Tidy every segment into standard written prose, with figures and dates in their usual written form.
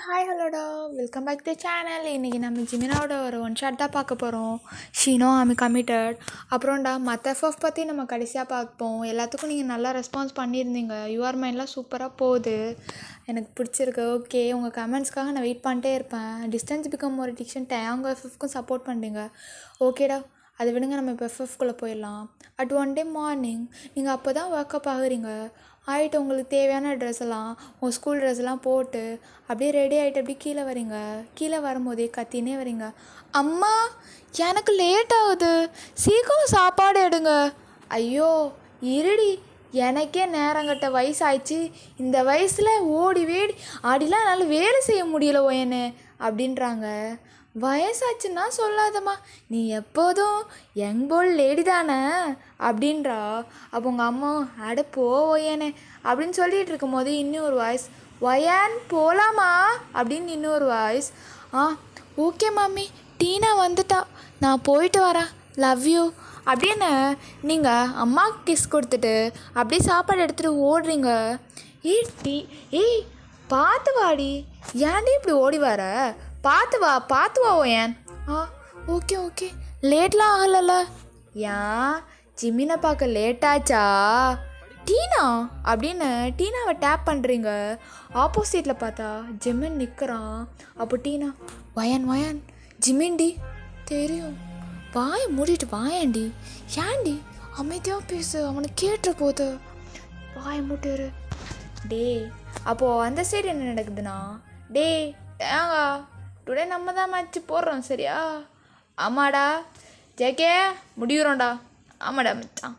Hi ஹலோடா, welcome back to channel. இன்றைக்கி நம்ம ஜிமினாவோட ஒரு ஒன் ஷாட் தான் பார்க்க போகிறோம். ஷீனோ ஐம் கமிட்டட். அப்புறம்டா மற்ற எஃப்எஃப் பற்றி நம்ம கடைசியாக பார்ப்போம். எல்லாத்துக்கும் நீங்கள் நல்லா ரெஸ்பான்ஸ் பண்ணியிருந்தீங்க. யூஆர் மைண்ட்லாம் சூப்பராக போகுது, எனக்கு பிடிச்சிருக்கு. ஓகே, உங்கள் கமெண்ட்ஸ்க்காக நான் வெயிட் பண்ணிட்டே இருப்பேன். டிஸ்டன்ஸ் பிகம் ஒரு டிக்ஷன் டேங்க எஃப்எஃப்க்கும் சப்போர்ட் பண்ணுறீங்க. ஓகேடா, அதை விடுங்க, நம்ம இப்போ எஃப்எஃப்குள்ளே போயிடலாம். அட் ஒன் டே மார்னிங் நீங்கள் அப்போ தான் ஒர்க்கப் ஆகுறீங்க. ஆகிட்டு உங்களுக்கு தேவையான ட்ரெஸ் எல்லாம், உங்கள் ஸ்கூல் ட்ரெஸ் எல்லாம் போட்டு அப்படியே ரெடி ஆகிட்டு அப்படியே கீழே வரீங்க. கீழே வரும்போதே கத்தினே வரீங்க, அம்மா எனக்கு லேட் ஆகுது, சீக்கிரம் சாப்பாடு எடுங்க. ஐயோ இருடி, எனக்கே நேரங்கட்ட வயசாயிடுச்சு, இந்த வயசில் ஓடி வேடி ஆடிலாம் என்னால் வேலை செய்ய முடியல ஒயனு அப்படின்றாங்க. வயசாச்சுன்னா சொல்லாதம்மா, நீ எப்போதும் யங் போல் லேடி தானே அப்படின்றா. அப்போ உங்கள் அம்மா அடப்போ ஒயனே அப்படின்னு சொல்லிகிட்டு இருக்கும்போது இன்னொரு வாய்ஸ், ஒயன் போகலாமா அப்படின்னு இன்னொரு வாய்ஸ். ஓகே மாமி, டீனா வந்துட்டா, நான் போயிட்டு வரேன், லவ் யூ அப்படின்னு நீங்கள் அம்மாவுக்கு கிஸ் கொடுத்துட்டு அப்படியே சாப்பாடு எடுத்துகிட்டு ஓடுறீங்க. ஏய் பார்த்து வாடி, ஏன்டி இப்படி ஓடி வர, பார்த்து வா ஏன். ஓகே லேட்லாம் ஆகலல்ல. ஏன் ஜிமினை பார்க்க லேட்டாச்சா டீனா அப்படின்னு டீனாவை டேப் பண்ணுறீங்க. ஆப்போசிட்டில் பார்த்தா ஜிமின் நிற்கிறான். அப்போ டீனா, வயன் ஜிமின்டி தெரியும், வாயை மூடிட்டு வாயேண்டி, ஏன்டி அமைதியாக பேசு, அவனுக்கு கேட்டுற போது, வாயை மூட்டுரு டே. அப்போது அந்த சைடு என்ன நடக்குதுன்னா, டே தேங்கா டுடே நம்ம தான் மேட்ச்சு போடுறோம் சரியா. ஆமாடா ஜேகே முடிகிறோம்டா. ஆமாடா மச்சான்.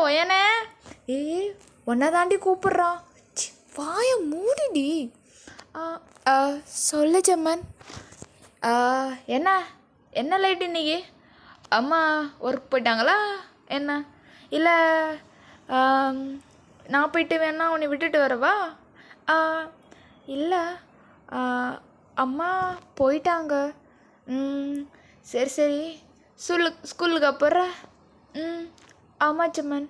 ஒயனே ஒன்றை தாண்டி கூப்பிட்றான், வாயை மூடிடி. சொல்லு ஜம்மன். என்ன லைட் இன்னைக்கு, அம்மா ஒர்க் போயிட்டாங்களா என்ன, இல்லை நான் போயிட்டு வேணா உன்னை விட்டுட்டு வரவா. இல்லை அம்மா போயிட்டாங்க. சரி ஸ்கூலுக்கு அப்புறம். ஆமாம் சம்மன்.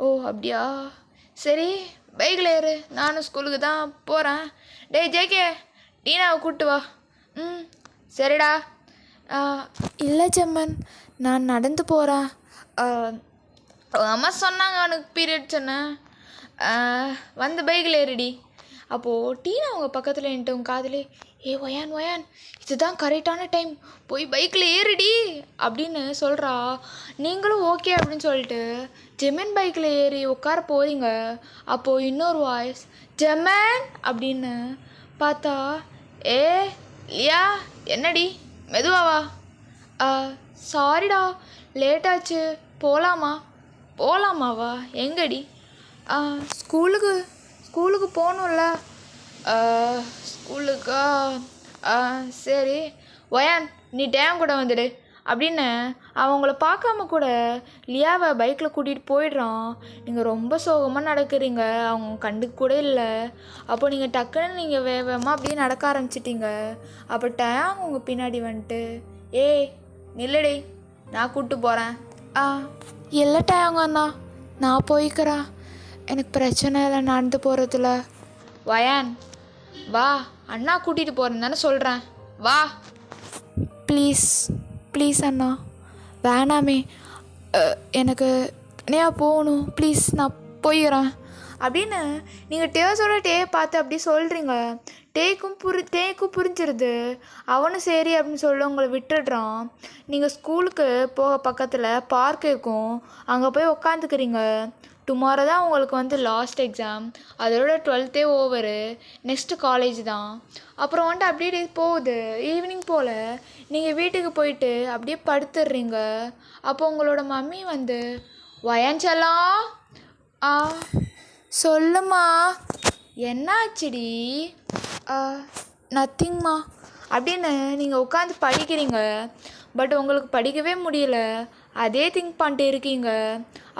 ஓ அப்படியா, சரி பைக்கில் ஏறு, நானும் ஸ்கூலுக்கு தான் போகிறேன். டேய் ஜேகே, டீனாவை கூப்பிட்டு வா. சரிடா. இல்லை சம்மன், நான் நடந்து போகிறேன். அம்மா சொன்னாங்க அவனுக்கு பீரியட் சொன்னேன், வந்து பைக்கில் ஏறிடி. அப்போது டீனா அவங்க பக்கத்தில் நின்ட்டு உங்க காதலே, ஒயான் இதுதான் கரெக்டான டைம், போய் பைக்கில் ஏறிடி அப்படின்னு சொல்கிறா. நீங்களும் ஓகே அப்படின்னு சொல்லிட்டு ஜெமன் பைக்கில் ஏறி உட்கார போகிறீங்க. அப்போது இன்னொரு வாய்ஸ், ஜெமன் அப்படின்னு பார்த்தா, லியா என்னடி மெதுவாவா. சாரிடா லேட்டாச்சு, போகலாமாவா எங்கடி. ஸ்கூலுக்கு போகணும்ல. ஸ்கூலுக்கா, சரி ஒயான் நீ டேம் கூட வந்துடு அப்படின்னு அவங்கள பார்க்காம கூட லியாவை பைக்கில் கூட்டிகிட்டு போயிடுறான். நீங்கள் ரொம்ப சோகமாக நடக்கிறீங்க, அவங்க கண்டுக்க கூட இல்லை. அப்போ நீங்கள் டக்குன்னு நீங்கள் வேகமாக அப்படியே நடக்க ஆரம்பிச்சிட்டிங்க. அப்போ டேம் உங்கள் பின்னாடி வந்துட்டு, நில்லடி நான் கூப்பிட்டு போகிறேன். இல்லை டேங்க அண்ணா, நான் போய்க்கிறேன், எனக்கு பிரச்சனை இல்லை நடந்து போகிறதுல. வயான் வா, அண்ணா கூட்டிகிட்டு போகிறேன்னு தானே சொல்கிறேன், வா. ப்ளீஸ் அண்ணா வேணாமே, எனக்கு நேயா போகணும், ப்ளீஸ் நான் போயிடுறேன் அப்படின்னு நீங்கள் டேஸோட பார்த்து அப்படி சொல்கிறீங்க. டேக்கும் புரிஞ்சிருது. அவனும் சரி அப்படின்னு சொல்லி உங்களை விட்டுடுறான். நீங்கள் ஸ்கூலுக்கு போக பக்கத்தில் பார்க் இருக்கும், அங்கே போய் உக்காந்துக்கிறீங்க. டுமாரோ தான் உங்களுக்கு வந்து லாஸ்ட் எக்ஸாம், அதோட 12th ஓவரு, நெக்ஸ்ட்டு காலேஜ் தான். அப்புறம் வந்துட்டு அப்படியே போகுது. ஈவினிங் போல் நீங்கள் வீட்டுக்கு போயிட்டு அப்படியே படுத்துடுறீங்க. அப்போ உங்களோட மம்மி வந்து, வயஞ்சலாம் சொல்லுமா என்னாச்சுடி. நத்திங்மா அப்படின்னு நீங்கள் உட்காந்து படிக்கிறீங்க. பட் உங்களுக்கு படிக்கவே முடியல, அதே திங்க் பண்ணிட்டு இருக்கீங்க.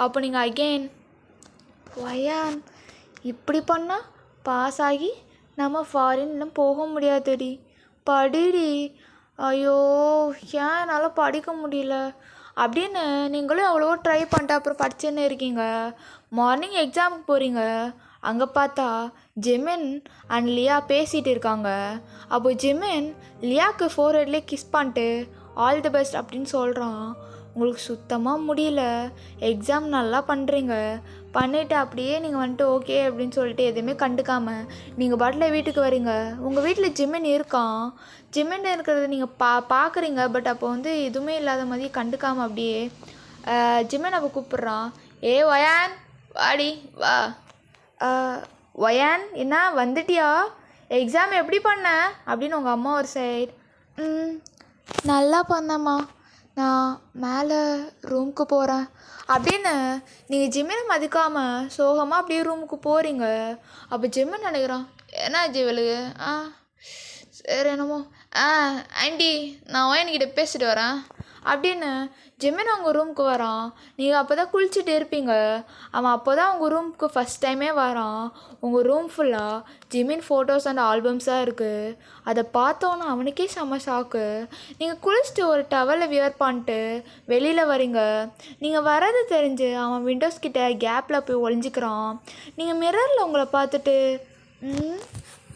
அப்போ நீங்கள் அகெயின், வயான் இப்படி பண்ணால் பாஸ் ஆகி நம்ம ஃபாரின் இன்னும் போக முடியாதுடி, படிடி. ஐயோ ஏன் என்னால் படிக்க முடியல அப்படின்னு நீங்களும் எவ்வளவோ ட்ரை பண்ணிட்டு அப்புறம் படிச்சுன்னு இருக்கீங்க. மார்னிங் எக்ஸாமுக்கு போகிறீங்க. அங்கே பார்த்தா ஜெமின் அண்ட் லியா பேசிகிட்டு இருக்காங்க. அப்போ ஜெமின் லியாவுக்கு ஃபோர்ஹெட்லேயே கிஸ் பண்ணிட்டு ஆல் தி பெஸ்ட் அப்படின்னு சொல்கிறான். உங்களுக்கு சுத்தமாக முடியல, எக்ஸாம் நல்லா பண்ணுறீங்க, பண்ணிவிட்டு அப்படியே நீங்கள் வந்துட்டு ஓகே அப்படின்னு சொல்லிட்டு எதுவுமே கண்டுக்காமல் நீங்கள் பாட்டில் வீட்டுக்கு வரீங்க. உங்கள் வீட்டில் ஜிமின் இருக்கான். ஜிமின் இருக்கிறத நீங்கள் பார்க்குறீங்க. பட் அப்போ வந்து எதுவுமே இல்லாத மாதிரி கண்டுக்காமல் அப்படியே ஜிமின் அப்போ கூப்பிட்றான். ஏ ஒயான் வாடி வா. ஒயான் என்ன வந்துட்டியா, எக்ஸாம் எப்படி பண்ண அப்படின்னு உங்கள் அம்மா ஒரு சைடு. நல்லா பண்ணம்மா, நான் மேலே ரூமுக்கு போகிறேன் அப்படின்னு நீங்கள் ஜிம்மினை மதிக்காமல் சோகமாக அப்படியே ரூமுக்கு போகிறீங்க. அப்போ ஜிம்மின் நினைக்கிறான், என்ன ஜீவலுக்கு சரி என்னமோ ஆண்டி நான் ஒயன்கிட்ட பேசிட்டு வரேன் அப்படின்னு ஜிம்மின் அவங்க ரூமுக்கு வரான். நீங்கள் அப்போ தான் குளிச்சுட்டு இருப்பீங்க. அவன் அப்போ தான் உங்கள் ரூமுக்கு ஃபஸ்ட் டைமே வரான். உங்கள் ரூம் ஃபுல்லாக ஜிம்மின் ஃபோட்டோஸ் அண்ட் ஆல்பம்ஸாக இருக்குது. அதை பார்த்தோன்னா அவனுக்கே செம்ம ஷாக்கு. நீங்கள் குளிச்சுட்டு ஒரு டவலை வியர் பண்ணிட்டு வெளியில் வரீங்க. நீங்கள் வர்றது தெரிஞ்சு அவன் விண்டோஸ் கிட்ட கேப்பில் போய் ஒளிஞ்சிக்கிறான். நீங்கள் மிரரில் உங்களை பார்த்துட்டு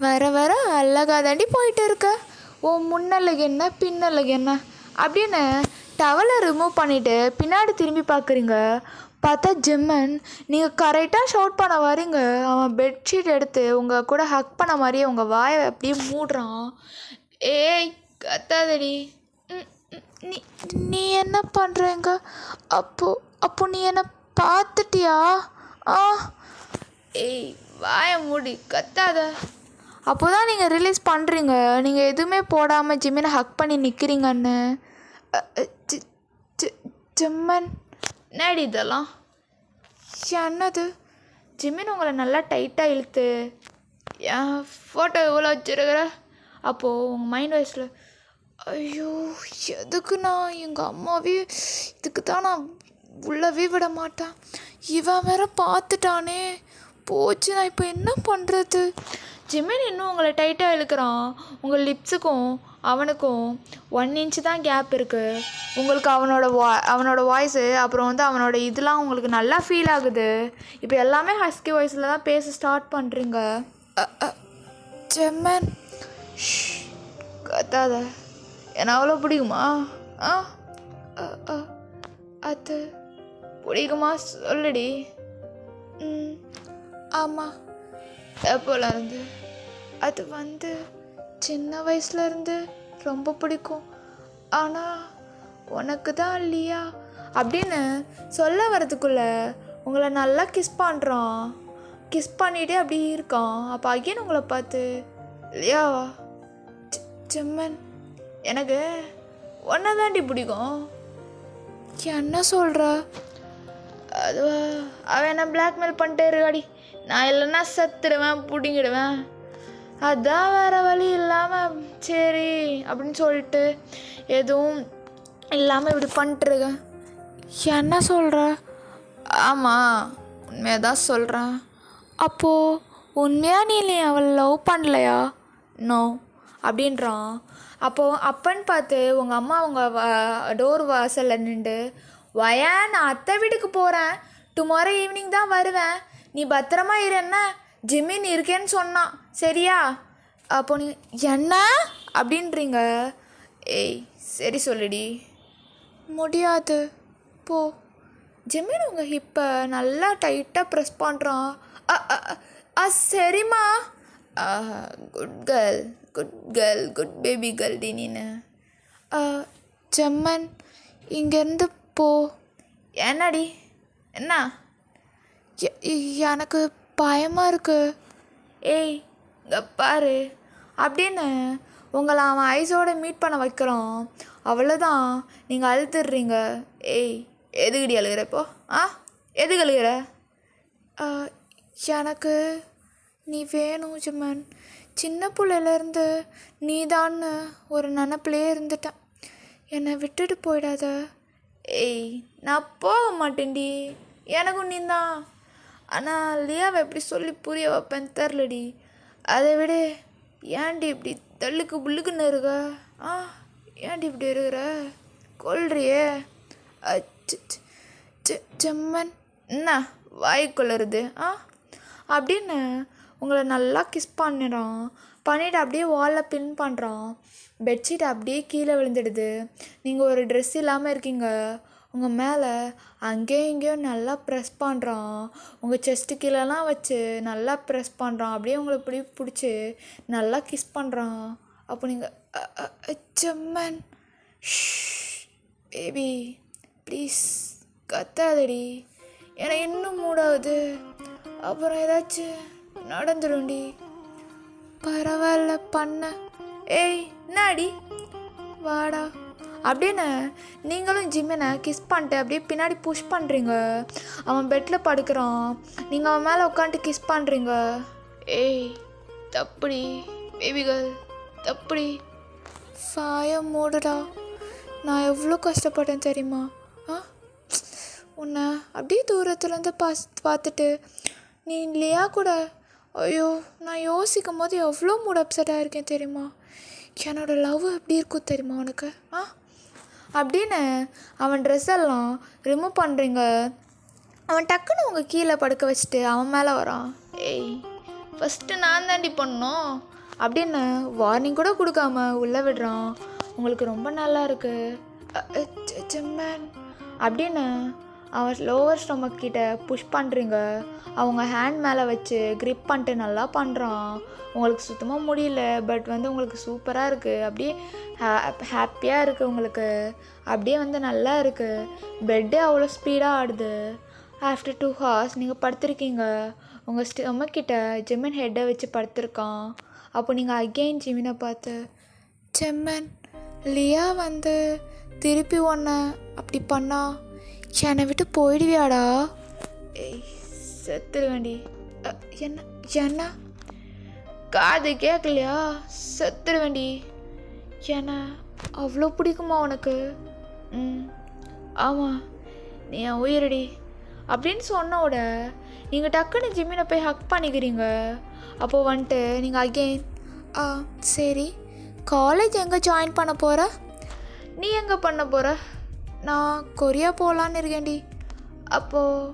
வர வர அழகாக தாண்டி போயிட்டு இருக்க, ஓ முன்னழகு என்ன பின்னழகு என்ன அப்படின்னு டவலை ரிமூவ் பண்ணிவிட்டு பின்னாடி திரும்பி பார்க்குறீங்க. பார்த்தா ஜிம்மன் நீங்கள் கரெக்டாக ஷவுட் பண்ண வரீங்க. அவன் பெட்ஷீட் எடுத்து உங்கள் கூட ஹக் பண்ண மாதிரியே உங்கள் வாயை அப்படியே மூடுறான். ஏய் கத்தாதடி, நீ நீ என்ன பண்ணுறங்க? அப்போ நீ என்ன பார்த்துட்டியா? ஏய் வாயை மூடி கத்தாத. அப்போ தான் நீங்கள் ரிலீஸ் பண்ணுறீங்க. நீங்கள் எதுவுமே போடாமல் ஜிம்மினை ஹக் பண்ணி நிற்கிறீங்கன்னு. ஜிம்மன் நேடி இதெல்லாம் என்னது? ஜிம்மின் உங்களை நல்லா டைட்டாக இழுத்து என் ஃபோட்டோ எவ்வளோ வச்சுருக்கிற. அப்போது உங்கள் மைண்ட் வாய்ஸில், ஐயோ எதுக்கு நான் எங்கள் அம்மாவே இதுக்கு தான் நான் உள்ளவே விட மாட்டேன், இவன் வேற பார்த்துட்டானே போச்சு, நான் இப்போ என்ன பண்ணுறது? ஜிம்மின் இன்னும் உங்களை டைட்டாக இழுக்கிறான். உங்கள் லிப்ஸுக்கும் அவனுக்கும் 1 inch தான் கேப் இருக்குது. உங்களுக்கு அவனோட வாய்ஸு அப்புறம் வந்து அவனோட இதெல்லாம் உங்களுக்கு நல்லா ஃபீல் ஆகுது. இப்போ எல்லாமே ஹஸ்கி வாய்ஸில் தான் பேச ஸ்டார்ட் பண்ணுறீங்க. ஜிம்மன் கத்தாத, என்ன அவ்வளோ பிடிக்குமா? அது பிடிக்குமா சொல்லுடி. ஆமாம். எப்போலேருந்து? அது வந்து சின்ன வயசுலேருந்து ரொம்ப பிடிக்கும். ஆனால் உனக்கு தான் இல்லையா அப்படின்னு சொல்ல வரதுக்குள்ளே உங்களை நல்லா கிஸ் பண்ணுறான். கிஸ் பண்ணிகிட்டே அப்படி இருக்கான். அப்போ அகைன் உங்களை பார்த்து, இல்லையாவா ஜிம்மன் எனக்கு ஒன்றை தாண்டி பிடிக்கும். என்ன சொல்கிற? அதுவா அவன் என்ன பிளாக்மெயில் பண்ணிட்டே இருக்காடி, நான் இல்லைன்னா செத்துடுவேன் பிடிங்கிடுவேன், அதான் வேறு வழி இல்லாமல் சரி அப்படின்னு சொல்லிட்டு எதுவும் இல்லாமல் இப்படி பண்ணிட்டுருக்கேன். என்ன சொல்கிற? ஆமாம் உண்மையாக தான் சொல்கிறேன். அப்போது உண்மையாக நீ அவளை லவ் பண்ணலையா? நோ அப்படின்றான். அப்போது அப்பன்னு பார்த்து உங்கள் அம்மா உங்கள் டோர் வாசலில் நின்று, வயா நான் அத்தை வீட்டுக்கு போகிறேன், டுமாரோ ஈவினிங் தான் வருவேன், நீ பத்திரமா இரு, என்ன ஜிம்மின் இருக்கேன்னு சொன்னான் சரியா? அப்போ நீ என்ன அப்படின்றீங்க. ஏய் சரி சொல்லுடி. முடியாது போ. ஜிம்மின் உங்கள் ஹிப்பை நல்லா டைட்டாக ப்ரெஸ் பண்ணுறான். சரிம்மா. Good girl good girl good baby girl டி நீனு. ஜிம்மன் இங்கேருந்து போ. என்னடி? என்ன? எனக்கு பயமாக இருக்கு. ஏய் இங்கே பாரு அப்படின்னு உங்களை அவன் ஐஸோடு மீட் பண்ண வைக்கிறான். அவ்வளோதான் நீங்கள் அழுத்துடுறீங்க. ஏய் எதுக்குடி அழுகிற இப்போ? எதுக்கு அழுகிற? எனக்கு நீ வேணும் ஜிம்மன். சின்ன பிள்ளையிலேருந்து நீ தான்னு ஒரு நினப்பிலே இருந்துட்டேன், என்னை விட்டுட்டு போயிடாத. ஏய் நான் போக மாட்டேன்டி, எனக்கும் நீ தான். ஆனால் லியாவை எப்படி சொல்லி புரிய வைப்பேன்னு தெரிலடி. அதை விட ஏன்டி இப்படி தள்ளுக்கு புல்லுக்குன்னு இருக்க? ஏன்டி இப்படி இருக்கிற? கொல்றியே. ஜம்மன் என்ன வாய்க்குள்ளருது? அப்படின்னு உங்களை நல்லா கிஸ் பண்ணிடுறான். பண்ணிவிட்டு அப்படியே வாலில் பின் பண்ணுறான். பெட்ஷீட் அப்படியே கீழே விழுந்துடுது. நீங்கள் ஒரு ட்ரெஸ் இல்லாமல் இருக்கீங்க. உங்கள் மேலே அங்கேயும் இங்கேயும் நல்லா ப்ரெஸ் பண்ணுறான். உங்கள் செஸ்ட்டு கீழெல்லாம் வச்சு நல்லா ப்ரெஸ் பண்ணுறான். அப்படியே உங்களை பிடிச்சி நல்லா கிஸ் பண்ணுறான். அப்போ நீங்கள் செம்மன் பேபி ப்ளீஸ் கத்தாதடி, எனக்கு இன்னும் மூடாகுது, அப்புறம் ஏதாச்சும் நடந்துடும்டி, பரவாயில்ல பண்ண, ஏய் என்னாடி வாடா அப்படின்னு நீங்களும் ஜிமினை கிஸ் பண்ணிட்டு அப்படியே பின்னாடி புஷ் பண்ணுறீங்க. அவன் பெட்டில் படுக்கிறான். நீங்கள் அவன் மேலே உட்காந்துட்டு கிஸ் பண்ணுறீங்க. ஏய் தப்புடி பேபிகள், தப்புடி, சாய மூடுடா. நான் எவ்வளோ கஷ்டப்பட்டேன் தெரியுமா? உன்னை அப்படியே தூரத்துலேருந்து பார்த்துட்டு நீ இல்லையா கூட, ஐயோ நான் யோசிக்கும் போது எவ்வளோ மூட் அப்செட்டாக இருக்கேன் தெரியுமா? என்னோடய லவ் எப்படி இருக்கும் தெரியுமா உனக்கு? அப்படின்னு அவன் ட்ரெஸ் எல்லாம் ரிமூவ் பண்ணுறீங்க. அவன் டக்குன்னு உங்கள் கீழே படுக்க வச்சுட்டு அவன் மேலே வரான். ஏய் ஃபஸ்ட்டு நான் தாண்டி பண்ணோம் அப்படின்னு வார்னிங் கூட கொடுக்காம உள்ளே விடுறான். உங்களுக்கு ரொம்ப நல்லா இருக்குது மேன் அப்படின்னு அவன் லோவர் ஸ்டொமக் கிட்ட புஷ் பண்ணுறீங்க. அவங்க ஹேண்ட் மேலே வச்சு க்ரிப் பண்ணிட்டு நல்லா பண்ணுறான். உங்களுக்கு சுத்தமாக முடியல, பட் உங்களுக்கு சூப்பராக இருக்குது. அப்படியே ஹாப்பியாக இருக்குது உங்களுக்கு. அப்படியே நல்லா இருக்குது. பெட்டே அவ்வளோ ஸ்பீடாக ஆடுது. ஆஃப்டர் 2 hours நீங்கள் படுத்திருக்கீங்க. உங்கள் ஸ்டொமக் கிட்ட ஜிமின் ஹெட்டை வச்சு படுத்திருக்கான். அப்போ நீங்கள் அகெயின் ஜிமினை பார்த்து, செம்மன் லியா திருப்பி ஒன்று அப்படி பண்ணா என்னை விட்டு போயிடுவியாடா? ஏய் செத்துருவேண்டி. என்ன காது கேட்கலையா? செத்துருவேண்டி. என்ன அவ்வளோ பிடிக்குமா உனக்கு? ஆமாம் நீ என் உயிரடி அப்படின்னு சொன்னோட நீங்கள் டக்குன்னு ஜிம்மினை போய் ஹக் பண்ணிக்கிறீங்க. அப்போது நீங்கள் அகெயின் சரி காலேஜ் எங்கே ஜாயின் பண்ண போகிற? நீ எங்கே பண்ண போகிற? நான் கொரியா போகலான்னு இருக்கேன்டி. அப்போது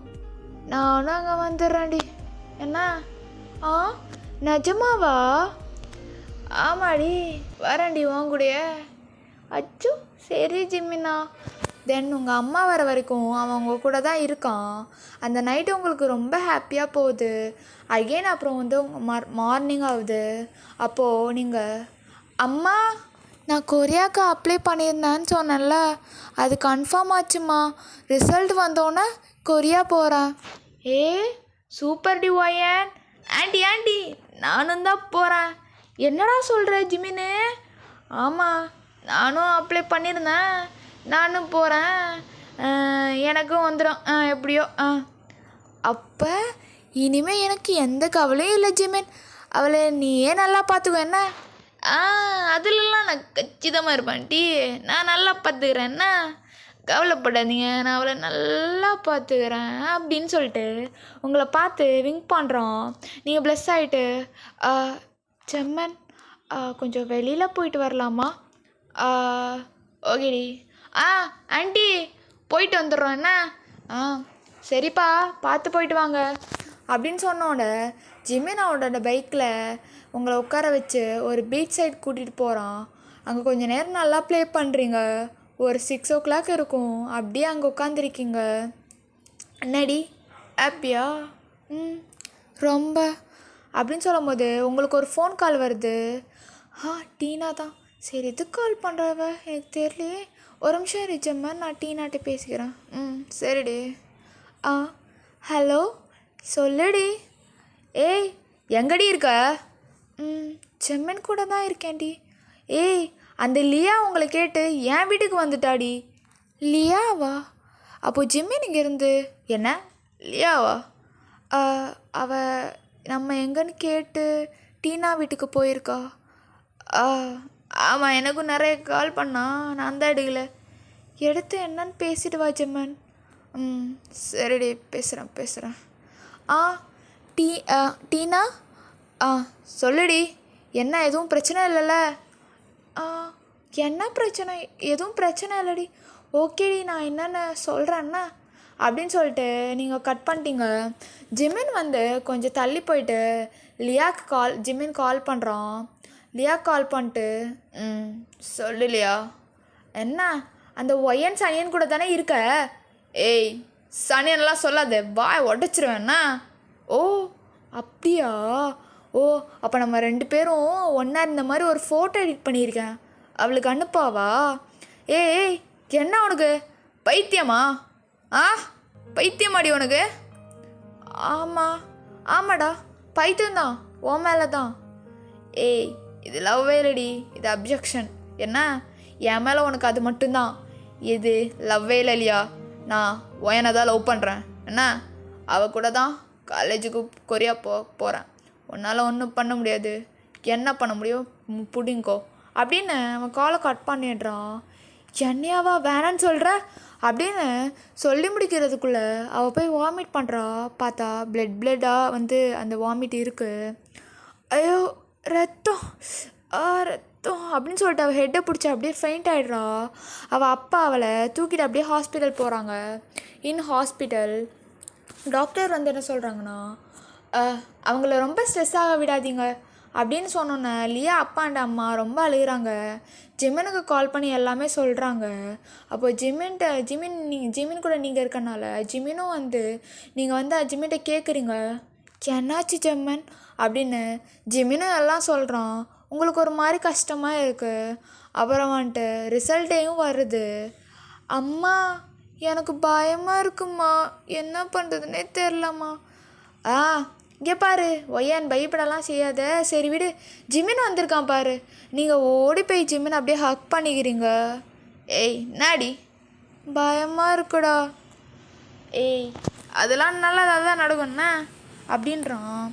நானும் அங்கே வந்துடுறேன்டி. என்ன நிஜமாவா? ஆமாடி வரேன்டி உங்கூடைய. அச்சோ சரி ஜிம்மினா. தென் உங்கள் அம்மா வர வரைக்கும் அவன் உங்கள் கூட தான் இருக்கான். அந்த நைட்டு உங்களுக்கு ரொம்ப ஹாப்பியாக போகுது. அகெயின் அப்புறம் மார்னிங் ஆகுது. அப்போது நீங்கள் அம்மா நான் கொரியாவுக்கு அப்ளை பண்ணியிருந்தேன்னு சொன்னேன்ல, அது கன்ஃபார்ம் ஆச்சுமா. ரிசல்ட் வந்தோன்னே கொரியா போகிறேன். சூப்பர் டி ஒயன். ஆண்டி நானும் தான் போகிறேன். என்னடா சொல்கிற ஜிமினு? ஆமாம் நானும் அப்ளை பண்ணியிருந்தேன், நானும் போகிறேன், எனக்கும் வந்துடும் எப்படியோ. அப்போ இனிமேல் எனக்கு எந்த கவலையும் இல்லை ஜிமின். அவளை நீயே நல்லா பார்த்துக்கோ. என்ன அதுலலாம் நான் கச்சிதமாக இருப்பேன்டி. நான் நல்லா பார்த்துக்கிறேன். என்ன கவலைப்படாதீங்க, நான் அவளை நல்லா பார்த்துக்கிறேன் அப்படின்னு சொல்லிட்டு உங்களை பார்த்து விங்க் பண்ணுறோம். நீங்கள் ப்ளஸ் ஆகிட்டு, செம்மன் கொஞ்சம் வெளியில் போயிட்டு வரலாமா? ஓகேடி. ஆண்டி போயிட்டு வந்துடுறோம். என்ன சரிப்பா பார்த்து போயிட்டு வாங்க அப்படின்னு சொன்னோட ஜிமினாவோட பைக்கில் உங்களை உட்கார வச்சு ஒரு பீச் சைடு கூட்டிகிட்டு போகிறான். அங்கே கொஞ்சம் நேரம் நல்லா ப்ளே பண்ணுறீங்க. ஒரு 6 o'clock இருக்கும். அப்படியே அங்கே உட்காந்துருக்கீங்க. என்னடி ஹாப்பியா? ரொம்ப அப்படின்னு சொல்லும் போது உங்களுக்கு ஒரு ஃபோன் கால் வருது. டீனா தான். சரி எதுக்கு கால் பண்ணுறவ எனக்கு தெரியலையே. ஒரு நிமிஷம் ரிஜம்மா, நான் டீனாட்ட பேசிக்கிறேன். சரிடி. ஹலோ சொல்லுடி. ஏய் எங்கடி இருக்க? செம்மன் கூட தான் இருக்கேன்டி. ஏய் அந்த லியா உங்களை கேட்டு என் வீட்டுக்கு வந்துட்டாடி. லியாவா? அப்போது ஜிம்மின் இங்கே இருந்து என்ன லியாவா? நம்ம எங்கன்னு கேட்டு டீனா வீட்டுக்கு போயிருக்கா. ஆமாம் எனக்கும் நிறைய கால் பண்ணா, நான் தான் எடுக்கலை. எடுத்து என்னன்னு பேசிட்டு வா ஜிம்மன். சரிடி பேசுகிறேன். டீனா சொல்லுடி. என்ன எதுவும் பிரச்சனை இல்லைல்ல? என்ன பிரச்சனை? எதுவும் பிரச்சனை இல்லைடி. ஓகேடி நான் என்னென்ன சொல்கிறேன்னா அப்படின்னு சொல்லிட்டு நீங்கள் கட் பண்ணிட்டீங்க. ஜிமின் வந்து கொஞ்சம் தள்ளி போயிட்டு ஜிமின் கால் பண்ணுறான். லியாக்கு கால் பண்ணிட்டு சொல்லு லியா, என்ன அந்த ஒயன் சனியன் கூட தானே இருக்க? ஏய் சனியன்லாம் சொல்லாத, வாய் உடச்சிருவேண்ணா. ஓ அப்படியா? ஓ அப்போ நம்ம 2 பேரும் ஒன்றா இந்த மாதிரி ஒரு ஃபோட்டோ எடிட் பண்ணியிருக்கேன், அவளுக்கு அனுப்பாவா? ஏய் என்ன உனக்கு பைத்தியமா? பைத்தியமாடி உனக்கு? ஆமாடா பைத்தியம்தான், ஓ மேலே தான். ஏய் இது லவ்வே இல்லடி, இது அப்ஜெக்ஷன். என்ன என் மேலே உனக்கு அது மட்டும்தான், இது லவ்வே இல்லை இல்லையா? நான் ஒயனை தான் லவ் பண்ணுறேன். என்ன அவள் கூட தான் காலேஜுக்கு கொரியா போகிறேன். உன்னால் ஒன்றும் பண்ண முடியாது, என்ன பண்ண முடியும் புடிங்கோ அப்படின்னு அவன் காலை கட் பண்ணிடுறான். என்னையாவா வேணான்னு சொல்கிற அப்படின்னு சொல்லி முடிக்கிறதுக்குள்ளே அவள் போய் வாமிட் பண்ணுறா. பார்த்தா பிளட்டாக வந்து அந்த வாமிட் இருக்குது. ஐயோ ரத்தம் அப்படின்னு சொல்லிட்டு அவள் ஹெட்டை பிடிச்சி அப்படியே ஃபெயிண்ட் ஆகிடுறா. அவள் அப்பா அவளை தூக்கிட்டு அப்படியே ஹாஸ்பிட்டல் போகிறாங்க. ஹாஸ்பிட்டல் டாக்டர் வந்து என்ன சொல்கிறாங்கன்னா, அவங்கள ரொம்ப ஸ்ட்ரெஸ் ஆக விடாதீங்க அப்படின்னு சொன்னோன்னே லியா அப்பா அண்ட் அம்மா ரொம்ப அழுகிறாங்க. ஜிமினுக்கு கால் பண்ணி எல்லாமே சொல்கிறாங்க. அப்போ ஜிமின் கூட நீங்கள் இருக்கனால ஜிமினும் வந்து நீங்கள் வந்து ஜிமின்கிட்ட கேட்குறீங்க, என்னாச்சு ஜெம்மன் அப்படின்னு. ஜிமினும் எல்லாம் சொல்கிறான். உங்களுக்கு ஒரு மாதிரி கஷ்டமாக இருக்குது. அப்புறம் வந்துட்டு ரிசல்ட்டேயும் வருது. அம்மா எனக்கு பயமாக இருக்குமா, என்ன பண்ணுறதுனே தெரிலம்மா. இங்கே பாரு ஒய்யான் பயப்படலாம் செய்யாத, சரி விடு, ஜிமின் வந்திருக்கான் பாரு. நீங்கள் ஓடி போய் ஜிமின் அப்படியே ஹக் பண்ணிக்கிறீங்க. ஏய் நாடி பயமாக இருக்குடா. ஏய் அதெல்லாம் நல்லதாக தான் நடக்கும்ண்ணா அப்படின்றான்.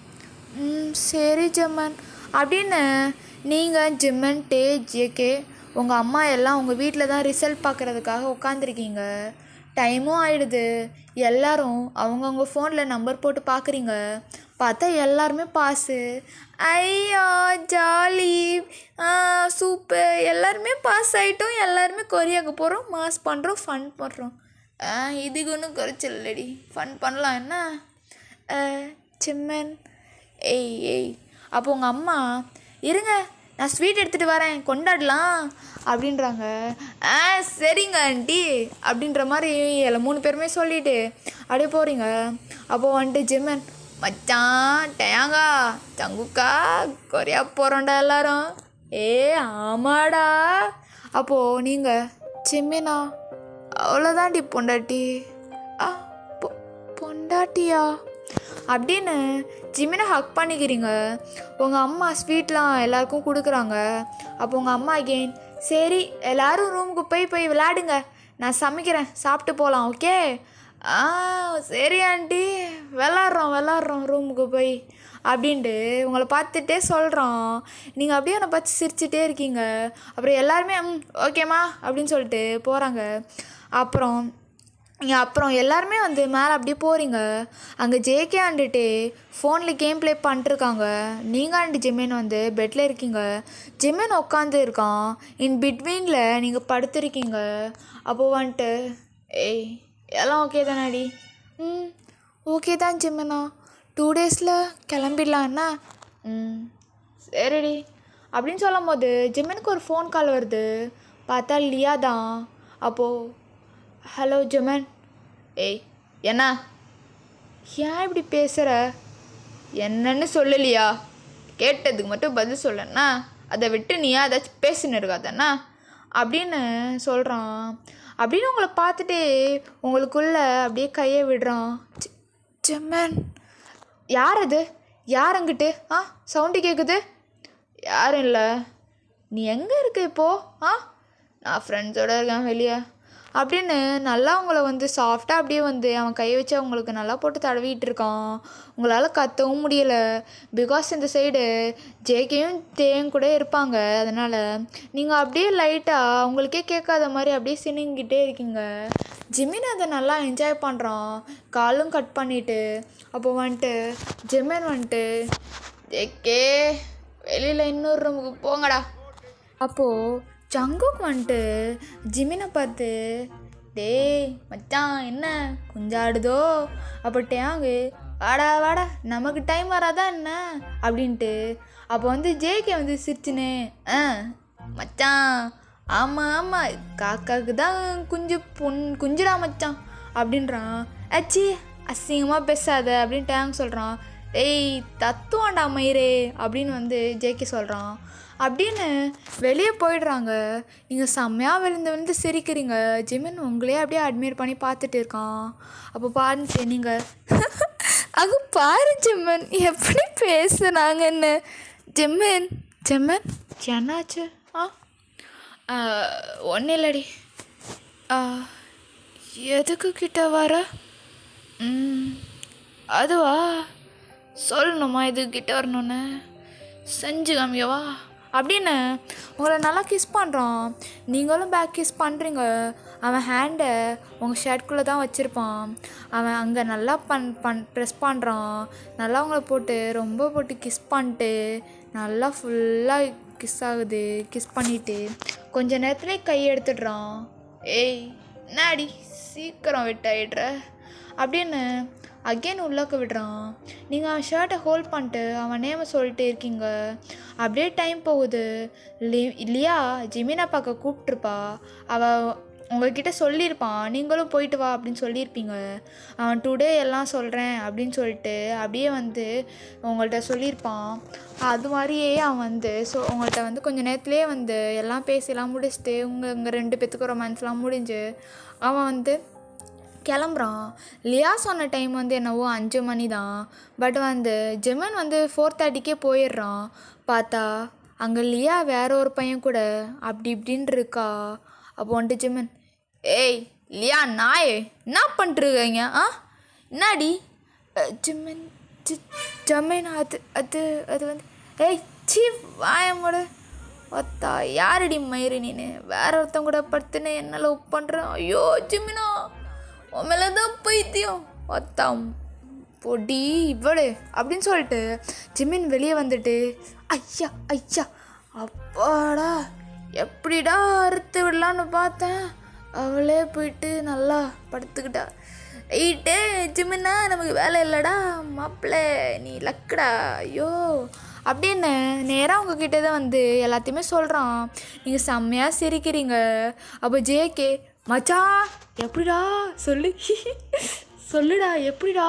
சரி ஜெம்மன் அப்படின்னு நீங்கள் ஜிம்மன் ஜேகே உங்கள் அம்மா எல்லாம் உங்கள் வீட்டில் தான் ரிசல்ட் பார்க்குறதுக்காக உட்காந்துருக்கீங்க. டைமும் ஆகிடுது. எல்லோரும் அவங்கவுங்க ஃபோனில் நம்பர் போட்டு பார்க்குறீங்க. பார்த்தா எல்லாருமே பாஸு. ஐயா ஜாலி, சூப்பர், எல்லாருமே பாஸ் ஆகிட்டோம். எல்லாருமே கொரியாவுக்கு போகிறோம், மாஸ் பண்ணுறோம், ஃபன் பண்ணுறோம். இதுக்கு ஒன்றும் குறைச்சல் இல்லடி, ஃபன் பண்ணலாம். என்ன சிம்மன்? ஏய் அப்போ உங்கள் அம்மா இருங்க நான் ஸ்வீட் எடுத்துகிட்டு வரேன் கொண்டாடலாம் அப்படின்றாங்க. சரிங்க ஆண்டி அப்படின்ற மாதிரி 3 பேருமே சொல்லிவிட்டு அப்படியே போகிறீங்க. அப்போது வந்துட்டு ஜிம்மன், மச்சான் டயாங்கா தங்குக்கா கொரியா போகிறோண்டா எல்லாரும். ஆமாடா. அப்போது நீங்கள் ஜிம்மினா அவ்வளோதான்டி பொண்டாட்டி. பொண்டாட்டியா அப்படின்னு ஜிமினை ஹக் பண்ணிக்கிறீங்க. உங்கள் அம்மா ஸ்வீட்லாம் எல்லாருக்கும் கொடுக்குறாங்க. அப்போ உங்கள் அம்மா அகெயின், சரி எல்லோரும் ரூமுக்கு போய் விளையாடுங்க, நான் சமைக்கிறேன், சாப்பிட்டு போகலாம், ஓகே? சரி ஆண்டி, விளாட்றோம் ரூமுக்கு போய் அப்படின்ட்டு உங்களை பார்த்துட்டே சொல்கிறோம். நீங்கள் அப்படியே அவனை பார்த்து சிரிச்சிட்டே இருக்கீங்க. அப்புறம் எல்லாருமே ஓகேம்மா அப்படின்னு சொல்லிட்டு போகிறாங்க. அப்புறம் எல்லாருமே வந்து மேலே அப்படியே போகிறீங்க. அங்கே ஜேகே ஆண்டுட்டு ஃபோனில் கேம் ப்ளே பண்ணிட்டுருக்காங்க. நீங்கள் ஆண்டு ஜிமின் வந்து பெட்டில் இருக்கீங்க. ஜிமின் உட்காந்து இருக்கான். இன் பிட்வீனில் நீங்கள் படுத்துருக்கீங்க. அப்போது வந்துட்டு எல்லாம் ஓகே தானாடி? ஓகே தான் ஜிமினா, 2 டேஸில் கிளம்பிடலாம். என்ன சரிடி அப்படின்னு சொல்லும் போது ஜிமினுக்கு ஒரு ஃபோன் கால் வருது. பார்த்தா லியா தான். அப்போது ஹலோ ஜிமன். என்ன ஏன் இப்படி பேசுகிற? என்னன்னு சொல்லலையா? கேட்டதுக்கு மட்டும் பதில் சொல்லண்ணா, அதை விட்டு நீயா ஏதாச்சும் பேசின்னு இருக்காதண்ணா அப்படின்னு சொல்கிறான். அப்படின்னு உங்களை பார்த்துட்டே உங்களுக்குள்ளே அப்படியே கையை விடுறான். ஜிம்மன், யார் அது? யார் அங்கிட்டு? சவுண்டு கேட்குது. யாரும் இல்லை. நீ எங்கே இருக்க இப்போது? நான் ஃப்ரெண்ட்ஸோடு இருக்கேன் வெளியே அப்படின்னு நல்லா உங்களை வந்து சாஃப்டாக அப்படியே வந்து அவன் கையை வச்சு அவங்களுக்கு நல்லா போட்டு தடவிட்டு இருக்கான். உங்களால் கத்தவும் முடியலை. பிகாஸ் இந்த சைடு ஜேகேயும் தேயும் கூட இருப்பாங்க. அதனால் நீங்கள் அப்படியே லைட்டாக உங்களுக்கே கேட்காத மாதிரி அப்படியே சினிங்கிட்டே இருக்கீங்க. ஜிமின் அதை நல்லா என்ஜாய் பண்ணுறான், காலும் கட் பண்ணிவிட்டு. அப்போ வந்துட்டு ஜிமின் வந்துட்டு, ஜேகே வெளியில் இன்னொரு ரூமுக்கு போங்கடா. அப்போது ஜங்குக் வந்துட்டு ஜிமினை பார்த்து, டேய் மச்சான் என்ன குஞ்சாடுதோ அப்போ டேங்கு வாடா வாடா நமக்கு டைம் வராதா என்ன அப்படின்ட்டு. அப்போ வந்து ஜேகே வந்து சிரிச்சுனே மச்சான் ஆமாம் ஆமாம் காக்காவுக்கு தான் குஞ்சுடா மச்சான் அப்படின்றான். ஆச்சி அசிங்கமாக பேசாத அப்படின்னு டேங் சொல்கிறான். ஏய் தத்துவாண்டா மயிரே அப்படின்னு வந்து ஜேகே சொல்கிறான். அப்படின்னு வெளியே போயிடுறாங்க. நீங்கள் செம்மையாக விழுந்து சிரிக்கிறீங்க. ஜிமின் உங்களே அப்படியே அட்மையர் பண்ணி பார்த்துட்டு இருக்கான். அப்போ பாருச்சு நீங்கள் அங்கே பாரு ஜிம்மன் எப்படி பேசுனாங்கன்னு. ஜிம்மன் என்னாச்சு? ஒன்றும் இல்லடி. எதுக்கு கிட்ட வர? அதுவா சொல்லணுமா இது கிட்ட வரணுன்னு? செஞ்சு காமியவா அப்படின்னு உங்களை நல்லா கிஸ் பண்ணுறான். நீங்களும் பேக் கிஸ் பண்ணுறீங்க. அவன் ஹேண்டை உங்கள் ஷர்ட்குள்ளே தான் வச்சுருப்பான். அவன் அங்கே நல்லா ப்ரெஸ் பண்ணுறான். நல்லா உங்களை ரொம்ப போட்டு கிஸ் பண்ணிட்டு நல்லா ஃபுல்லாக கிஸ் ஆகுது. கிஸ் பண்ணிவிட்டு கொஞ்ச நேரத்துலேயே கை எடுத்துடுறான். ஏய் என்னாடி சீக்கிரம் வெட்டாயிடுற அப்படின்னு அகெயின் உள்ளக்க விடுறான். நீங்கள் அவன் ஷர்ட்டை ஹோல்ட் பண்ணிட்டு அவன் நேமை சொல்லிட்டு இருக்கீங்க. அப்படியே டைம் போகுது. இல்லையா ஜிமினா பார்க்க கூப்பிட்ருப்பா. அவள் உங்கள்கிட்ட சொல்லியிருப்பான். நீங்களும் போயிட்டு வா அப்படின்னு சொல்லியிருப்பீங்க. அவன் டுடே எல்லாம் சொல்கிறேன் அப்படின்னு சொல்லிட்டு அப்படியே வந்து உங்கள்கிட்ட சொல்லியிருப்பான். அது மாதிரியே அவன் வந்து உங்கள்கிட்ட வந்து கொஞ்சம் நேரத்துலேயே வந்து எல்லாம் பேசிலாம் முடிச்சுட்டு உங்கள் 2 பேத்துக்கு ரொமான்ஸ்லாம் முடிஞ்சு அவன் வந்து கிளம்புறான். லியா சொன்ன டைம் வந்து என்னவோ 5 மணி தான். பட் வந்து ஜிமன் வந்து 4:30க்கே போயிடுறான். பார்த்தா அங்கே லியா வேற ஒரு பையன் கூட அப்படி இப்படின்னு இருக்கா. அப்போ வந்துட்டு ஜிமன் ஏய் லியா நாயே என்ன பண்ணிட்டுருக்கீங்க என்னாடி? ஜமீன் அது வந்து ஏய் சீ வாயமோட ஒத்தா யாரடி மயிறு நீனு வேற ஒருத்தன் கூட படுத்துன்னு என்ன லவ் பண்ணுறேன்? ஐயோ ஜிமினா உன் மேலே தான் பைத்தியம் ஒத்தாம் பொடி இவ்வளோ அப்படின்னு சொல்லிட்டு ஜிமின் வெளியே வந்துட்டு ஐயா அப்பாடா எப்படிடா அறுத்து விடலான்னு பார்த்தேன். அவளே போயிட்டு நல்லா படுத்துக்கிட்டா. ரைட்டே ஜிமின்னா நமக்கு வேலை இல்லைடா மாப்பிள்ளை நீ லக்குடா ஐயோ அப்படின்னு நேராக உங்ககிட்ட தான் வந்து எல்லாத்தையுமே சொல்கிறான். நீங்கள் செம்மையாக சிரிக்கிறீங்க. அப்போ ஜேகே மச்சான் எப்படிடா சொல்லுடா எப்படிடா?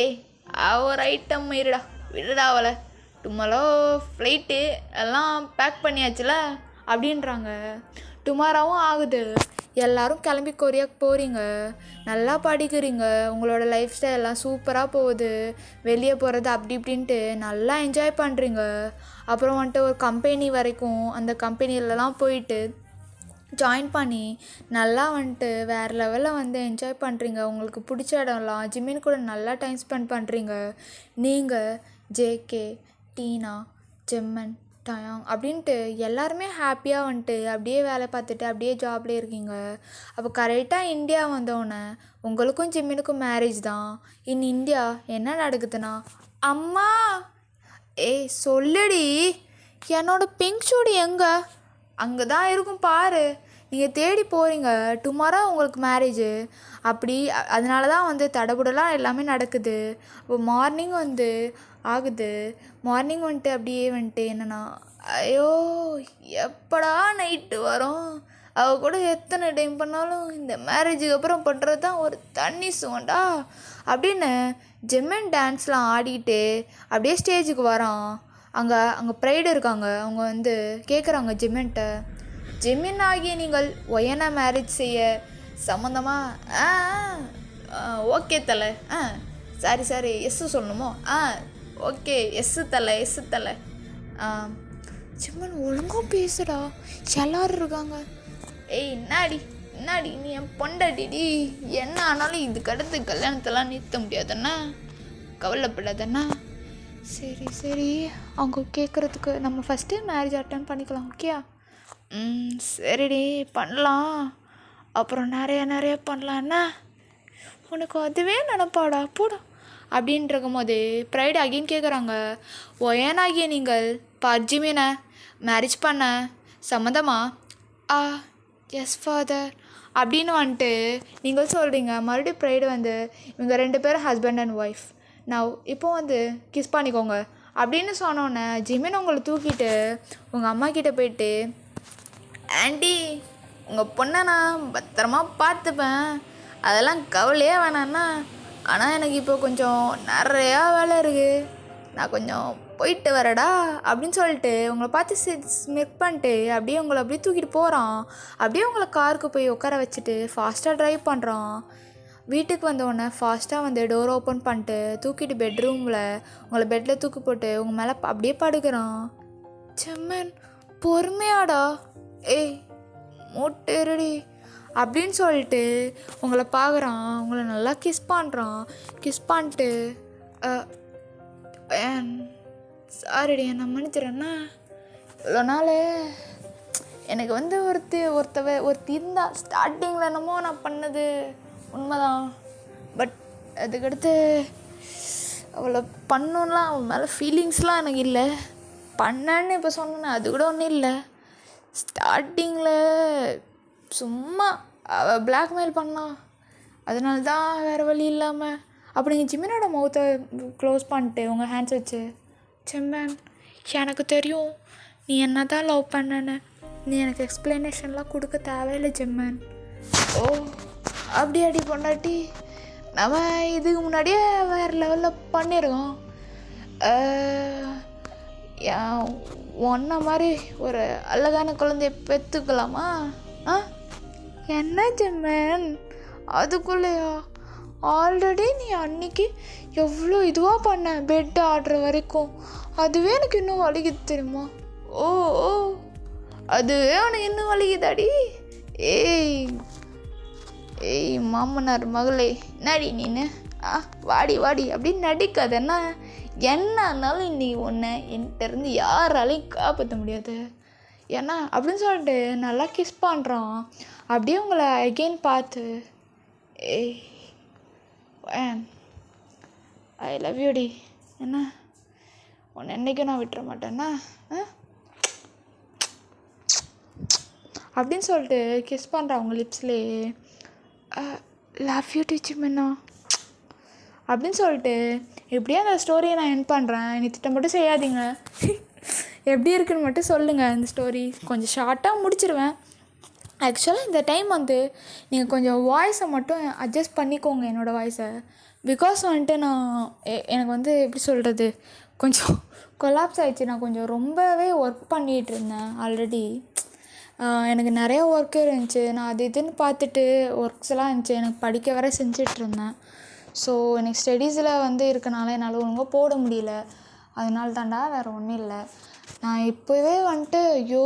ஏய் ஒரு ஐட்டம் இருடா விடுடா அவளை டுமாரோ ஃப்ளைட்டு எல்லாம் பேக் பண்ணியாச்சுல அப்படின்றாங்க. டுமாரோவும் ஆகுது. எல்லோரும் கிளம்பி கொரியாக்கு போகிறீங்க. நல்லா படிக்கிறீங்க. உங்களோட லைஃப் ஸ்டைல் எல்லாம் சூப்பராக போகுது. வெளியே போகிறது அப்படி இப்படின்ட்டு நல்லா என்ஜாய் பண்ணுறீங்க. அப்புறம் வந்துட்டு ஒரு கம்பெனி வரைக்கும் அந்த கம்பெனிலலாம் போயிட்டு ஜாயின் பண்ணி நல்லா வந்துட்டு வேறு லெவலில் வந்து என்ஜாய் பண்ணுறீங்க. உங்களுக்கு பிடிச்ச இடம்லாம் ஜிமின் கூட நல்லா டைம் ஸ்பெண்ட் பண்ணுறீங்க. நீங்கள் ஜேகே டீனா ஜெம்மன் டயாங் அப்படின்ட்டு எல்லாருமே ஹாப்பியாக வந்துட்டு அப்படியே வேலை பார்த்துட்டு அப்படியே ஜாப்லேயே இருக்கீங்க. அப்போ கரெக்டாக இந்தியா வந்தோடனே உங்களுக்கும் ஜிம்மினுக்கும் மேரேஜ் தான். இன் இந்தியா என்ன நடக்குதுன்னா அம்மா ஏய் சொல்லுடி என்னோடய பிங்க் ஷூட் எங்கே? அங்கே தான் இருக்கும் பாரு. நீங்கள் தேடி போகிறீங்க. டுமாரோ உங்களுக்கு மேரேஜு. அப்படி அதனால தான் வந்து தடபுடலாம் எல்லாமே நடக்குது. இப்போ மார்னிங் வந்து ஆகுது. மார்னிங் வந்துட்டு அப்படியே வந்துட்டு என்னென்னா ஐயோ எப்படா நைட்டு வரும்? அவள் கூட எத்தனை டைம் பண்ணாலும் இந்த மேரேஜுக்கு அப்புறம் பண்ணுறது தான் ஒரு தண்ணி சுகண்டா அப்படின்னு ஜெம்மன் டான்ஸ்லாம் ஆடிட்டு அப்படியே ஸ்டேஜுக்கு வரான். அங்கே ப்ரைடு இருக்காங்க. அவங்க வந்து கேட்குறாங்க ஜெம்மின்ட்ட, ஜெம்மின் ஆகிய நீங்கள் ஒயனா மேரேஜ் செய்ய சம்மந்தமாக ஓகே தலை சாரி எஸ்ஸு சொல்லணுமோ ஓகே எஸ்ஸு தலை ஜெம்மன் ஒழுங்காக பேசுடா எல்லாரும் இருக்காங்க. ஏய் என்னாடி நீ என் பொண்டாடிடி என்ன ஆனாலும் இதுக்கு அடுத்து கல்யாணத்தெல்லாம் நிறுத்த முடியாதுண்ணா கவலைப்படாதண்ணா. சரி அவங்க கேட்குறதுக்கு நம்ம ஃபஸ்ட்டு மேரேஜ் அட்டன் பண்ணிக்கலாம் ஓகேயா? சரிடி பண்ணலாம். அப்புறம் நிறைய பண்ணலான்னா உனக்கு அதுவே நினப்பாடா போடா அப்படின்ட்டு இருக்கும் போது ப்ரைடு அகெயின் கேட்குறாங்க, ஒயனாகிய நீங்கள் பர்ஜிமீனை மேரேஜ் பண்ண சம்மந்தமா? எஸ் ஃபாதர் அப்படின்னு வந்துட்டு நீங்கள் சொல்கிறீங்க. மறுபடியும் ப்ரைடு வந்து இவங்க 2 பேரும் ஹஸ்பண்ட் அண்ட் ஒய்ஃப், நான் இப்போ வந்து கிஸ் பண்ணிக்கோங்க அப்படின்னு சொன்னோன்னே ஜிமின் உங்களை தூக்கிட்டு உங்கள் அம்மா கிட்டே போயிட்டு, ஆண்டி உங்கள் பொண்ணை நான் பத்திரமா பார்த்துப்பேன், அதெல்லாம் கவலையே வேணாண்ணா, ஆனால் எனக்கு இப்போ கொஞ்சம் நிறையா வேலை இருக்குது, நான் கொஞ்சம் போயிட்டு வரடா அப்படின்னு சொல்லிட்டு உங்களை பார்த்து ஸ்மிக் பண்ணிட்டு அப்படியே உங்களை அப்படியே தூக்கிட்டு போகிறான். அப்படியே உங்களை காருக்கு போய் உட்கார வச்சுட்டு ஃபாஸ்ட்டாக ட்ரைவ் பண்ணுறான். வீட்டுக்கு வந்தோடனே ஃபாஸ்ட்டாக வந்து டோர் ஓப்பன் பண்ணிட்டு தூக்கிட்டு பெட்ரூமில் உங்களை பெட்டில் தூக்கி போட்டு உங்கள் மேலே அப்படியே படுக்கிறான். செம்மன் பொறுமையாடா, ஏய் மூட்டேருடி அப்படின்னு சொல்லிட்டு உங்களை பார்க்குறான். உங்களை நல்லா கிஸ் பண்ணுறான். கிஸ் பண்ணிட்டு சாரிடி என்ன மன்னிச்சிடறேன்னா, இவ்வளோ நாள் எனக்கு வந்து ஒருத்தி இருந்தா ஸ்டார்டிங்கில் என்னமோ நான் பண்ணது உண்மைதான், பட் அதுக்கடுத்து அவளை பண்ணணும்லாம் அவன் மேலே ஃபீலிங்ஸ்லாம் எனக்கு இல்லை. பண்ணேன்னு இப்போ சொன்னேன், அது கூட ஒன்றும் இல்லை. ஸ்டார்டிங்கில் சும்மா அவள் பிளாக்மெயில் பண்ணான், அதனால தான் வேறு வழி இல்லாமல் அப்படிங்க ஜிமினோட மவுத்தை க்ளோஸ் பண்ணிட்டு உங்கள் ஹேண்ட்ஸ் வச்சு, செம்மன் எனக்கு தெரியும் நீ என்ன தான் லவ் பண்ணேன்னு, நீ எனக்கு எக்ஸ்ப்ளனேஷன்லாம் கொடுக்க தேவையில்லை ஜிம்மன். ஓ அப்படியாடி பொண்டாட்டி, நம்ம இதுக்கு முன்னாடியே வேறு லெவலில் பண்ணியிருக்கோம். ஒன்றை மாதிரி ஒரு அழகான குழந்தைய பெற்றுக்கலாமா? என்ன ஜிம்மன் அதுக்குள்ளேயா? ஆல்ரெடி நீ அன்னைக்கு எவ்வளோ இதுவாக பண்ண, பெட் ஆடுற வரைக்கும், அதுவே எனக்கு இன்னும் வலிக்குது தெரியுமா? ஓ ஓ அதுவே உனக்கு இன்னும் வலிக்குதாடி? ஏய் ஏய் மாமனார் மகளே, நடி நீனு, வாடி வாடி அப்படின்னு நடிக்காதன்னா, என்னன்னாலும் இன்னைக்கு ஒன்று என்கிட்டருந்து யாராலையும் காப்பாற்ற முடியாது ஏன்னா அப்படின்னு சொல்லிட்டு நல்லா கிஸ் பண்ணுறான். அப்படியே உங்களை அகெயின் பார்த்து, ஏய் ஐ லவ் யூடி, என்ன உன்னை என்றைக்கும் நான் விட்டுற மாட்டேன்னா அப்படின்னு சொல்லிட்டு கிஸ் பண்ணுறான் அவங்க லிப்ஸ்லேயே. லவ் யூ ஜிமின்னா அப்படின்னு சொல்லிட்டு எப்படியே அந்த ஸ்டோரியை நான் எண்ட் பண்ணுறேன். நீ திட்டம் மட்டும் செய்யாதீங்க, எப்படி இருக்குன்னு மட்டும் சொல்லுங்கள். இந்த ஸ்டோரி கொஞ்சம் ஷார்ட்டாக முடிச்சிடுவேன். ஆக்சுவலாக இந்த டைம் வந்து நீங்கள் கொஞ்சம் வாய்ஸை மட்டும் அட்ஜஸ்ட் பண்ணிக்கோங்க, என்னோடய வாய்ஸை. பிகாஸ் வந்துட்டு நான் எனக்கு வந்து எப்படி சொல்கிறது, கொஞ்சம் கொலாப்ஸ் ஆகிடுச்சு. நான் கொஞ்சம் ரொம்பவே ஒர்க் பண்ணிகிட்டு இருந்தேன் ஆல்ரெடி. எனக்கு நிறைய ஒர்க் இருந்துச்சு, நான் அது இதுன்னு பார்த்துட்டு ஒர்க்ஸ் எல்லாம் இருந்துச்சு, எனக்கு படிக்க வர செஞ்சிட்ருந்தேன். ஸோ எனக்கு ஸ்டடீஸில் வந்து இருக்கனால என்னால் ஒழுங்காக போட முடியல, அதனால தாண்டா, வேறு ஒன்றும் இல்லை. நான் இப்போவே வந்துட்டு ஐயோ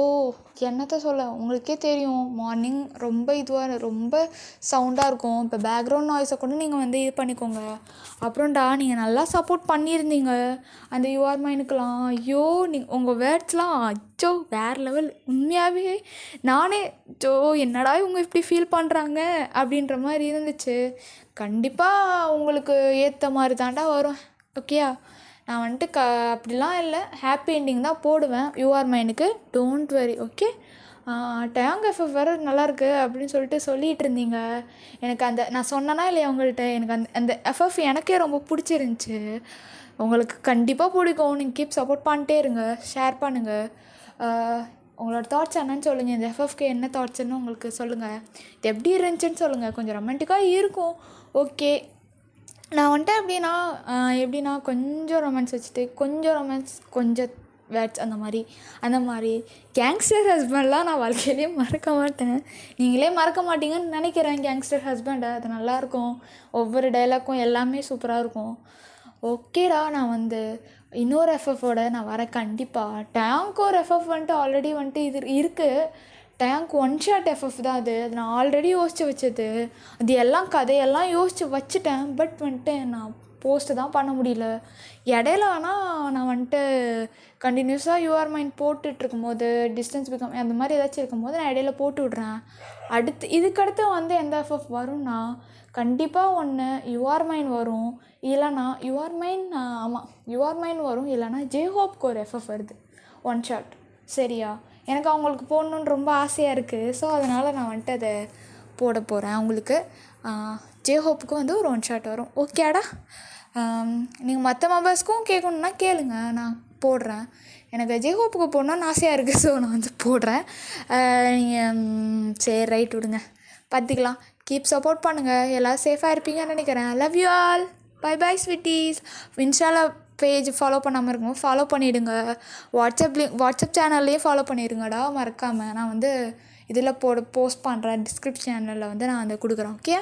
என்னத்தை சொல்ல, உங்களுக்கே தெரியும் மார்னிங் ரொம்ப சவுண்டாக இருக்கும். இப்போ பேக்ரவுண்ட் நாய்ஸை கூட நீங்கள் வந்து இது பண்ணிக்கோங்க. அப்புறம்டா நீங்கள் நல்லா சப்போர்ட் பண்ணியிருந்தீங்க அந்த யூஆர் மைனுக்கெலாம். ஐயோ உங்கள் வேர்ட்ஸ்லாம் அச்சோ வேறு லெவல். உண்மையாகவே நானே ஜோ என்னடா இவங்க இப்படி ஃபீல் பண்ணுறாங்க அப்படின்ற மாதிரி இருந்துச்சு. கண்டிப்பாக உங்களுக்கு ஏற்ற மாதிரி தாண்டா வரும், ஓகேயா? நான் வந்துட்டு அப்படிலாம் இல்லை, ஹாப்பி எண்டிங் தான் போடுவேன் யூஆர் மைனுக்கு, டோன்ட் வரி, ஓகே? டேங் எஃப்எஃப் வேறு நல்லாயிருக்கு அப்படின்னு சொல்லிட்டு இருந்தீங்க. எனக்கு அந்த நான் சொன்னேன்னா இல்லையா உங்கள்கிட்ட, எனக்கு அந்த எஃப்எஃப் எனக்கே ரொம்ப பிடிச்சிருந்துச்சி. உங்களுக்கு கண்டிப்பாக பிடிக்கும். நீங்கள் கீப் சப்போர்ட் பண்ணிட்டே இருங்க, ஷேர் பண்ணுங்கள். உங்களோட தாட்ஸ் என்னன்னு சொல்லுங்கள். இந்த எஃப்எஃப்க்கு என்ன தாட்ஸ்ன்னு உங்களுக்கு சொல்லுங்கள். இது எப்படி இருந்துச்சுன்னு சொல்லுங்கள். கொஞ்சம் ரொமான்டிக்காக இருக்கும், ஓகே. நான் வந்துட்டு எப்படின்னா கொஞ்சம் ரொமான்ஸ் வச்சுட்டு கொஞ்சம் வேர்ட்ஸ் அந்த மாதிரி கேங்ஸ்டர் ஹஸ்பண்ட்லாம் நான் வாழ்க்கையிலேயே மறக்க மாட்டேன். நீங்களே மறக்க மாட்டீங்கன்னு நினைக்கிறேன் கேங்ஸ்டர் ஹஸ்பண்டை. அது நல்லாயிருக்கும், ஒவ்வொரு டைலாக்கும் எல்லாமே சூப்பராக இருக்கும். ஓகேடா, நான் வந்து இன்னொரு எஃப்எஃபோட நான் வரேன் கண்டிப்பாக. டேங்க் ஒரு எஃப்எஃப் வந்துட்டு ஆல்ரெடி வந்துட்டு இது இருக்குது. டேங்க் ஒன் ஷாட் எஃப்எஃப் தான் அது நான் ஆல்ரெடி யோசித்து வச்சது. அது எல்லாம் கதையெல்லாம் யோசித்து வச்சுட்டேன். பட் வந்துட்டு நான் போஸ்ட்டு தான் பண்ண முடியல. இடையில ஆனால் நான் வந்துட்டு கண்டினியூஸாக யூஆர் மைண்ட் போட்டுட்ருக்கும் போது டிஸ்டன்ஸ் பிகம் அந்த மாதிரி ஏதாச்சும் இருக்கும்போது நான் இடையில போட்டு விட்றேன். இதுக்கடுத்து வந்து எந்த எஃப்எஃப் வரும்னா கண்டிப்பாக ஒன்று யூஆர் மைண்ட் வரும், இல்லைனா யூஆர் மைண்ட் வரும், இல்லைனா ஜேஹோப்க்கு ஒரு எஃப்எஃப் வருது ஒன் ஷாட். சரியா? எனக்கு அவங்களுக்கு போடணுன்னு ரொம்ப ஆசையாக இருக்குது. ஸோ அதனால் நான் வந்துட்டு அதை போட போகிறேன் உங்களுக்கு. ஜேஹோப்புக்கு வந்து ஒரு ஒன் ஷாட் வரும். ஓகேடா? நீங்கள் மற்ற மெம்பர்ஸ்க்கும் கேட்கணுன்னா கேளுங்க, நான் போடுறேன். எனக்கு ஜேஹோப்புக்கு போடணுன்னு ஆசையாக இருக்குது, ஸோ நான் வந்து போடுறேன். நீங்கள் சரி ரைட் விடுங்க, பார்த்துக்கலாம். கீப் சப்போர்ட் பண்ணுங்கள். எல்லோரும் சேஃபாக இருப்பீங்கன்னு நினைக்கிறேன். Love you all. Bye bye sweeties. இன்ஸ்டாவில் பேஜ் ஃபாலோ பண்ணாமல் இருக்கும், ஃபாலோ பண்ணிவிடுங்க. வாட்ஸ்அப் சேனல்லையும் ஃபாலோ பண்ணிடுங்கடா மறக்காமல். நான் வந்து இதில் போஸ்ட் பண்ணுறேன், டிஸ்கிரிப்ஷனில் வந்து நான் வந்து கொடுக்குறேன். ஓகே?